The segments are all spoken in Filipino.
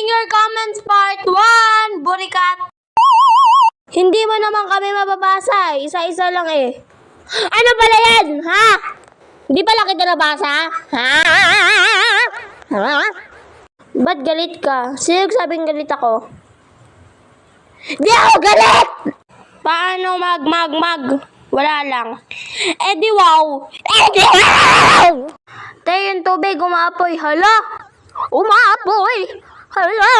Reading your comments part 1, Burikat. Hindi mo naman kami mababasa. Isa-isa lang eh. Ano pala yan? Ha? Hindi pala kita nabasa? Ha? Ba't galit ka? Sino sabing galit ako? Di ako galit! Paano mag? Wala lang. Eh di wow! Tayo yung tubig, umapoy. Hala! Umapoy! Hala!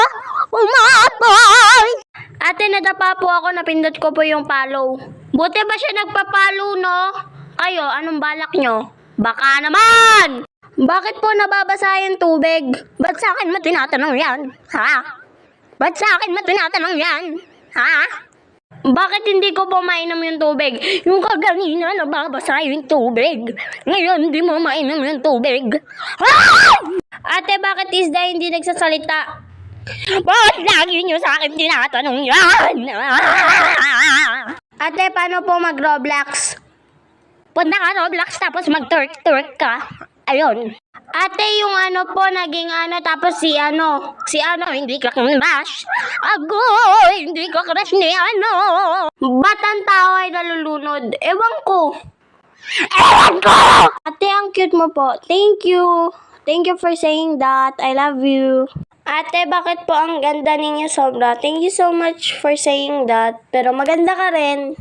Umapoy! Ate, nadapa po ako, napindot ko po yung follow. Buti ba siya nagpa-follow, no? Kayo, anong balak nyo? Baka naman! Bakit po nababasa yung tubig? Ba't sa akin mo tinatanong yan? Ha? Ba't sa akin mo tinatanong yan? Ha? Bakit hindi ko po mainom yung tubig? Yung kaganina nababasa yung tubig. Ngayon, hindi mo mainom yung tubig. Ah! Ate, bakit isda hindi nagsasalita? Bakit lagi nyo sa akin tinatanong yan? Ate, paano po mag-Roblox? Punta ka Roblox tapos mag-twerk ka. Ayun. Ate, yung ano po, naging ano, tapos si ano, hindi ka crush. Ako, hindi ka crush ni ano. Ba't ang tao ay nalulunod? Ewan ko. Ate, ang cute mo po. Thank you. Thank you for saying that. I love you. Ate, bakit po ang ganda ninyo sobra? Thank you so much for saying that. Pero maganda ka rin.